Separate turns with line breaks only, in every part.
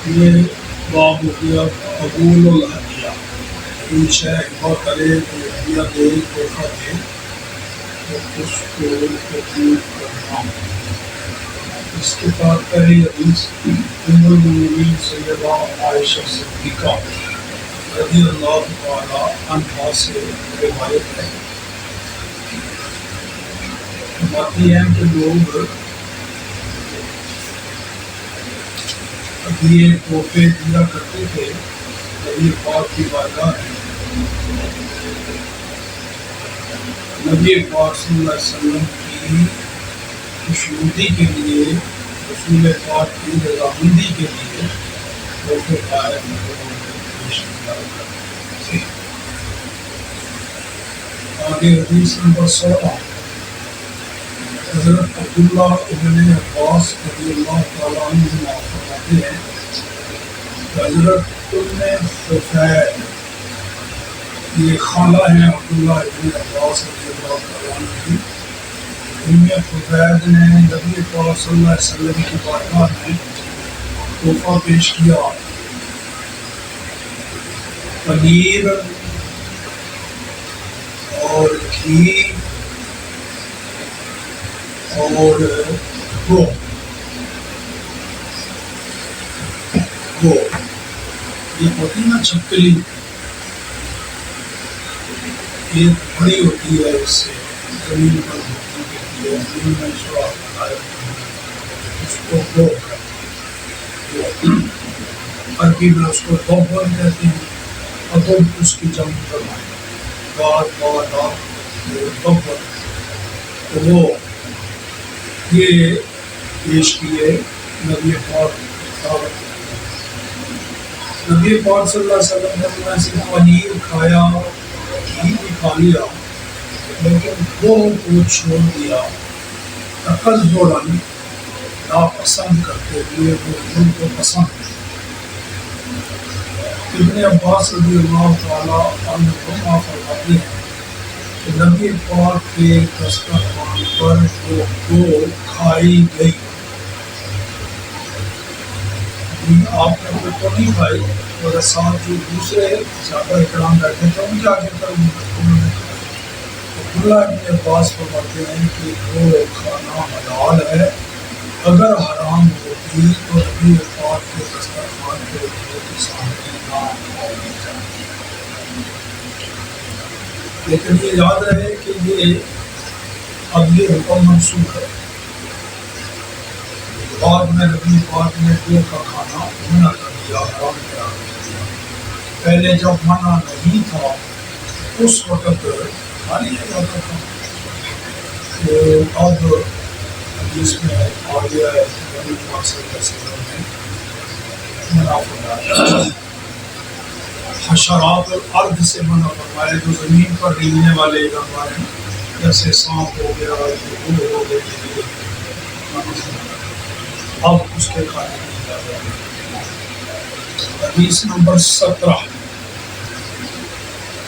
یہ باب ہو گیا قبول الہدیہ، کوئی شے ہبہ کرے کوئی ہدیہ دے تحفہ دے تو اس کو قبول کرنا۔ اس کے بعد پہلی حدیث ام المؤمنین سیدہ عائشہ صدیقہ رضی اللہ تعالی عنہا سے روایت ہے، فرماتی ہیں کہ لوگ ہدیے تحفے دیا کرتے تھے نبی پاک کی بارگاہ میں۔ نبی پاک صلی اللہ علیہ وسلم کی خوشنودی کے لیے، رسول پاک کی رضامندی کے لیے تحفے قائم پیش کیا کرتے تھے۔ آگے حدیث نمبر 16، حضرت عبداللہ ابن عباس رضی اللہ تعالیٰ عنہ فرماتے ہیں کہ حضرت ام حفیظ، یہ خالہ ہیں عبداللہ ابن عباس رضی اللہ تعالیٰ عنہ کی، ام حفیظ نے نبی پاک صلی اللہ علیہ وسلم کی بارگاہ میں تحفہ پیش کیا، پنیر اور کھیر اور گو یہ ہوتی نا چھپکلی، یہ بڑی ہوتی ہے، اس سے زمین پر ہوتی ہے، زمین میں سوراخ بنائے اس کو گو کہتے ہیں، عربی میں اس کو دوبر کہتے ہیں، ادب اس کی جمع فرمائے دار دوبر، تو وہ یہ پیش کیے نبی پاک۔ نبی پاک صلی اللہ علیہ وسلم نے سے پنیر کھایا، گھی بھی کھا لیا، لیکن وہ کو چھوڑ دیا، تکذرًا ناپسند کرتے ہوئے، وہ ان کو پسند ہے۔ ابن عباس رضی اللہ تعالیٰ عنہما فرماتے ہیں کہ نبی پاک کے دسترخوان پر وہ کھائی گئی، آپ نے وہ تو نہیں کھائی، اور ساتھ جو دوسرے صحابہ کرام بیٹھے تھے ان کے آگے پر انہوں نے کھائی۔ عبداللہ ابن عباس فرماتے ہیں کہ وہ کھانا حلال ہے، اگر حرام ہوتی تو نبی پاک کے دسترخوان کے سامنے نہ کھائی جائے۔ لیکن یہ یاد رہے کہ یہ اب یہ حکم منسوخ ہے، بعد میں نبی پاک نے گو کا کھانا منع کر دیا، حرام قرار دے دیا۔ پہلے جب منع نہیں تھا اس وقت کھا لیا جاتا تھا، تو اب حدیث میں آ گیا ہے نبی پاک صلی اللہ علیہ وسلم نے منع فرمایا، حشرات الارض سے منع فرمایا، جو زمین پر رینگنے والے جانور ہیں، جیسے سانپ ہو گیا، ہو گئی، اب اس کے کھانے کی اجازت ہے۔ حدیث نمبر 17،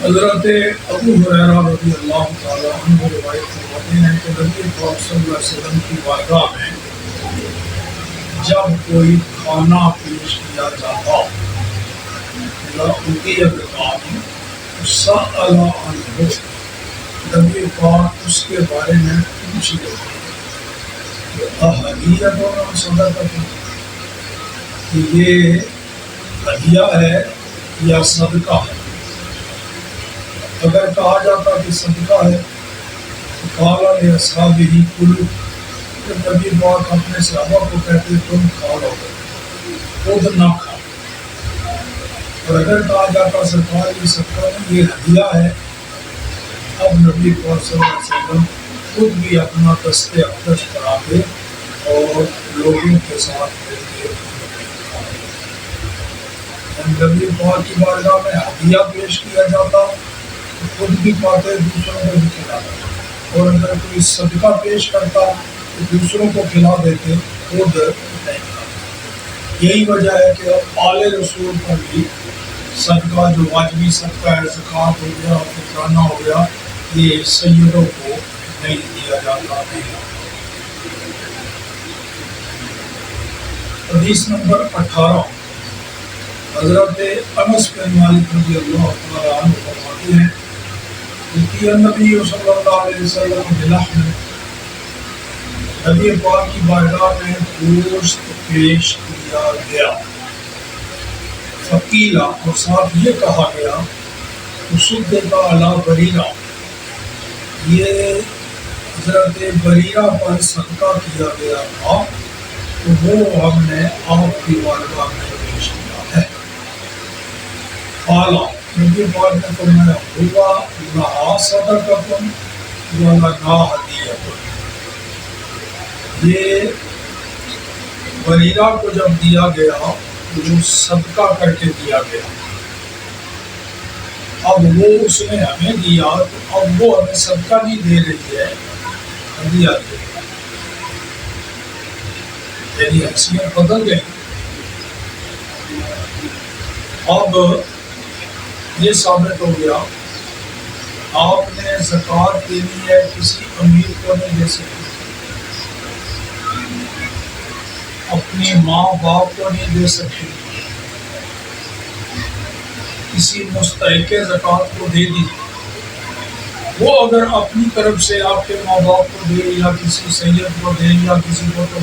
حضرت ابو ہریرہ رضی اللہ تعالیٰ عنہ روایت فرماتے ہیں کہ نبی پاک صلی اللہ علیہ وسلم کی بارگاہ میں جب کوئی کھانا پیش کیا جاتا، سأل عنہ، نبی پاک اس کے بارے میں پوچھ لیتے کہ یہ ہدیہ ہے یا صدقہ ہے؟ اگر کہا جاتا کہ صدقہ ہے تو قال لاصحابہ کلوا، پھر نبی پاک اپنے صحابہ کو کہتے تم کھا لو، خود نہ کھا۔ اور اگر کہا جاتا سرکار یہ صدقہ نہیں، یہ ہدیہ ہے، اب نبی پاک صلی اللہ علیہ وسلم خود بھی اپنا دست اقدس کراتے اور لوگوں کے ساتھ مل کے نبی پاک کی بارگاہ میں ہدیہ پیش کیا جاتا تو خود بھی پاتے، دوسروں کو بھی کھلاتے، اور اگر کوئی صدقہ پیش کرتا تو دوسروں کو کھلا دیتے، خود نہیں کھاتے۔ یہی وجہ ہے کہ آل رسول پر بھی صدقہ جو واجبی صدقہ ہے، زکوٰۃ ہو گیا، فطرانہ ہو گیا، یہ سیدوں کو نہیں دیا جاتا ہے۔ حدیث نمبر 18، حضرت انس بن مالک رضی اللہ تعالیٰ عنہ فرماتے ہیں کہ نبی صلی اللہ علیہ وسلم بلحم، نبی پاک کی بارگاہ میں گوشت پیش کیا گیا، فقیلا، اور ساتھ یہ کہا گیا تصدق علی بریرہ، یہ حضرت بریرہ پر صدقہ کیا گیا تھا، تو وہ ہم نے آپ کی بارگاہ میں پیش کیا ہے۔ قال، نبی پاک نے فرمایا ہوا لہا صدقۃ ولنا ہدیۃ، یہ بریرہ کو جب دیا گیا تو وہ صدقہ کر کے دیا گیا، اب وہ اس نے ہمیں دیا تو اب وہ ہمیں صدقہ نہیں دے رہی ہے، ہدیہ دے رہی ہے، یعنی حیثیت بدل گئی۔ اب یہ ثابت ہو گیا آپ نے زکوٰۃ دینی ہے، کسی امیر کو نہیں دے سکتے، اپنی ماں باپ کو نہیں دے سکتے، کسی مستحق زکوٰۃ کو دے دی، وہ اگر اپنی طرف سے آپ کے ماں باپ کو دے یا کسی سید کو دے یا کسی کو تو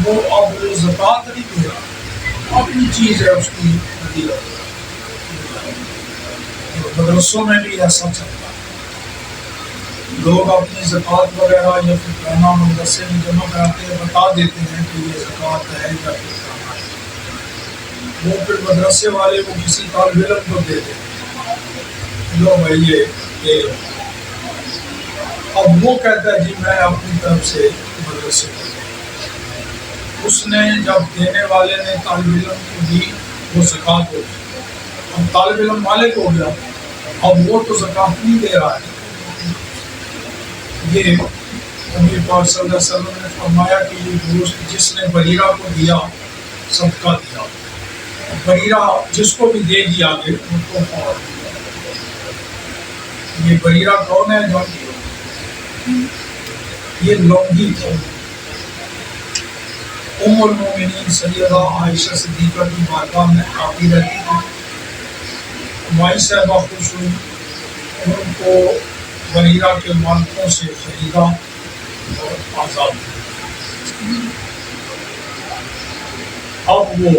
وہ اب وہ زکوٰۃ نہیں دے رہا، اپنی چیز ہے اس کی ہدیہ۔ مدرسوں میں بھی ایسا چلتا ہے، لوگ اپنی زکوٰۃ وغیرہ یا پھر پیسہ مدرسے میں جمع کراتے ہیں، بتا دیتے ہیں کہ یہ زکوٰۃ ہے یا پھر پیسہ ہے، وہ پھر مدرسے والے وہ کسی طالب علم کو دے دیتے ہیں، لو بھائی یہ اب وہ کہتا ہے جی میں اپنی طرف سے مدرسے کو دوں، اس نے جب دینے والے نے طالب علم کو دی وہ زکوٰۃ ہو گئی، اب طالب علم مالک ہو گیا، اب وہ تو زکوٰۃ نہیں دے رہا ہے۔ یہ نبی پاک صلی اللہ علیہ وسلم نے فرمایا کہ یہ گوشت جس نے بریرہ کو دیا صدقہ دیا، بریرہ جس کو بھی دے دیا آگے ان کو فوت دیا۔ یہ بریرہ کون ہے؟ یہ لونگی تھا، ام المومنین سیدہ عائشہ صدیقہ کی بارگاہ میں آتی رہتی تھی، مائی صاحبہ خوش ہوئی، ان کو بریرہ کے مالکوں سے خریدا اور آزاد کیا۔ اب وہ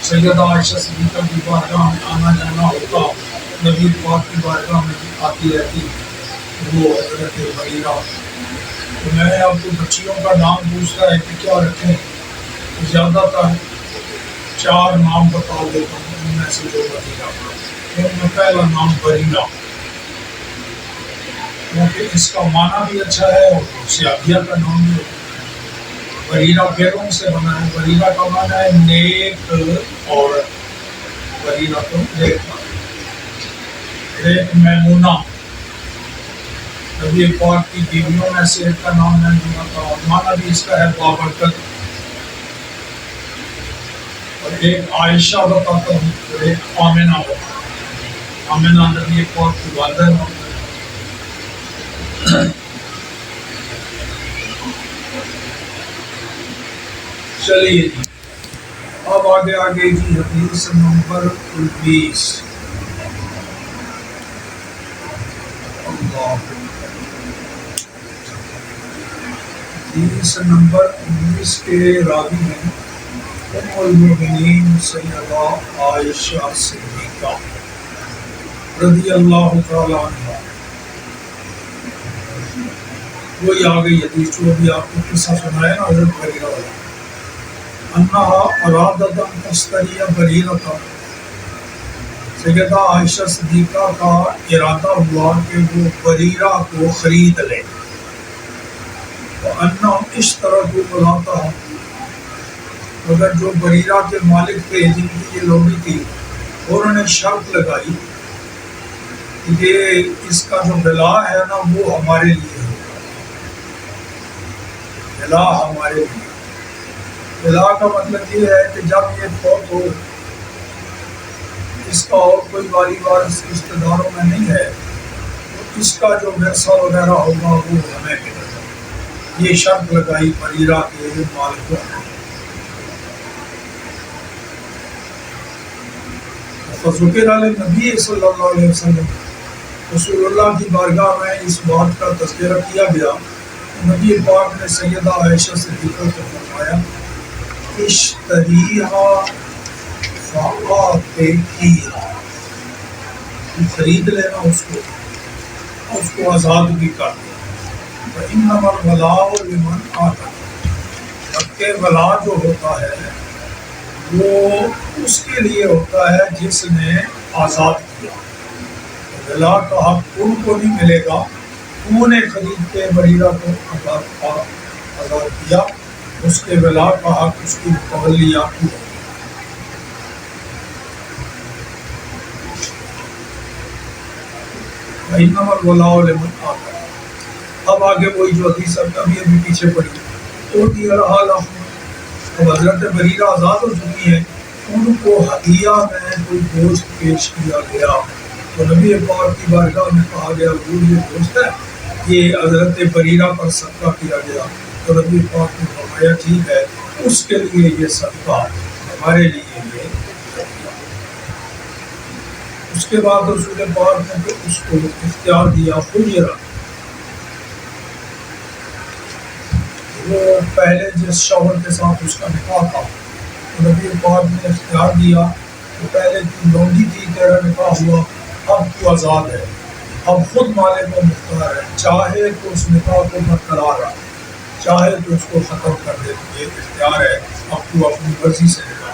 سیدہ عائشہ صدیقہ کی بارگاہ میں آنا جانا ہوتا، نبی پاک کی بارگاہ میں آتی رہتی وہ حضرت بریرہ، تو میں نے اب تو بچیوں کا نام پوچھتا ہے کہ کیا رکھیں، زیادہ تر 4 نام بتا دیتا ہوں ان میں سے جو بریرہ، ان میں پہلا نام بریرہ، کیونکہ اس کا معنی بھی اچھا ہے اور سیابیہ کا نام بھی ہے۔ بریرہ پیروں سے بنا ہے، بریرہ کا معنی ہے نیک عورت، بریرہ تو ایک میمونہ، نبی پاک کی بیویوں میں سے ایک کا نام میمونہ تھا، معنی بھی اس کا ہے بابرکت، اور ایک عائشہ بتاتا ہوں، اور ایک آمنہ بتاتا ہوں۔ آمنہ نبی پاک کی والدہ ہے۔ چلیے جی اب آگے جی حدیث نمبر 19۔ حدیث نمبر 19 کے راوی ہیں ام المؤمنین سیدہ عائشہ صدیقہ رضی اللہ تعالی عنہ۔ وہی آ گئی حدیث جو ابھی آپ کو قصہ سنایا نا حضرت بریرہ والا، انہا ارادت ان تشتری بریرہ، سیدہ عائشہ صدیقہ کا ارادہ ہوا کہ وہ بریرہ کو خرید لے، وَأَنَّهُمْ اشْتَرَكُوا بَلَاتَهَا، مگر جو بریرہ کے مالک تھے جن کی یہ لونڈی تھی انہوں نے شرط لگائی کہ یہ اس کا جو بلا ہے نا وہ ہمارے لیے ہوگا، بلا ہمارے لیے۔ بلا کا مطلب یہ ہے کہ جب یہ فوت ہو اس کا اور کوئی والی وارث رشتہ داروں میں نہیں ہے تو اس کا جو ورثہ وغیرہ ہوگا وہ ہمیں ملے گا، یہ شرط لگائی بریرہ کے مالکوں نے۔ فذکر علی نبی صلی اللہ علیہ وسلم، رسول اللہ کی بارگاہ میں اس بات کا تذکرہ کیا گیا، نبی پاک نے سیدہ عائشہ صدیقہ کو فرمایا اشتریہا فآتیکیہا، خرید لینا اس کو اور اس کو آزاد بھی کر دیا۔ فإنما الولاء لمن آتاک، جبکہ ولا جو ہوتا ہے وہ اس کے لیے ہوتا ہے جس نے آزاد کیا، ولا کا حق ان کو نہیں ملے گا، انہوں نے خرید کے بریرہ کو آزاد کیا، اس کے ولا کا حق اس کی متولیہ کی ہے۔ فإنما الولاء لمن آتاک، اب آگے وہی جو حدیث ابھی پیچھے پڑی، تو دیا رہا لحم، اب حضرت بریرہ آزاد ہو چکی ہیں، ان کو ہدیہ میں کوئی گوشت پیش کیا گیا، تو نبی پاک کی بارگاہ میں کہا گیا حضور یہ گوشت ہے، یہ حضرت بریرہ پر صدقہ کیا گیا، تو نبی پاک نے فرمایا ٹھیک ہے، اس کے لیے یہ صدقہ، ہمارے لیے یہ صدقہ۔ اس کے بعد رسول پاک نے تو اس کو اختیار دیا خیرہ، وہ پہلے جس شوہر کے ساتھ اس کا نکاح تھا، تو نبی پاک نے اختیار دیا کہ پہلے تو لونڈی تھی، تیرا نکاح ہوا، اب تو آزاد ہے، اب خود مالک و مختار ہے، چاہے تو اس نکاح کو برقرار رکھ، چاہے تو اس کو ختم کر دے، یہ اختیار ہے، اب تو اپنی مرضی سے نکاح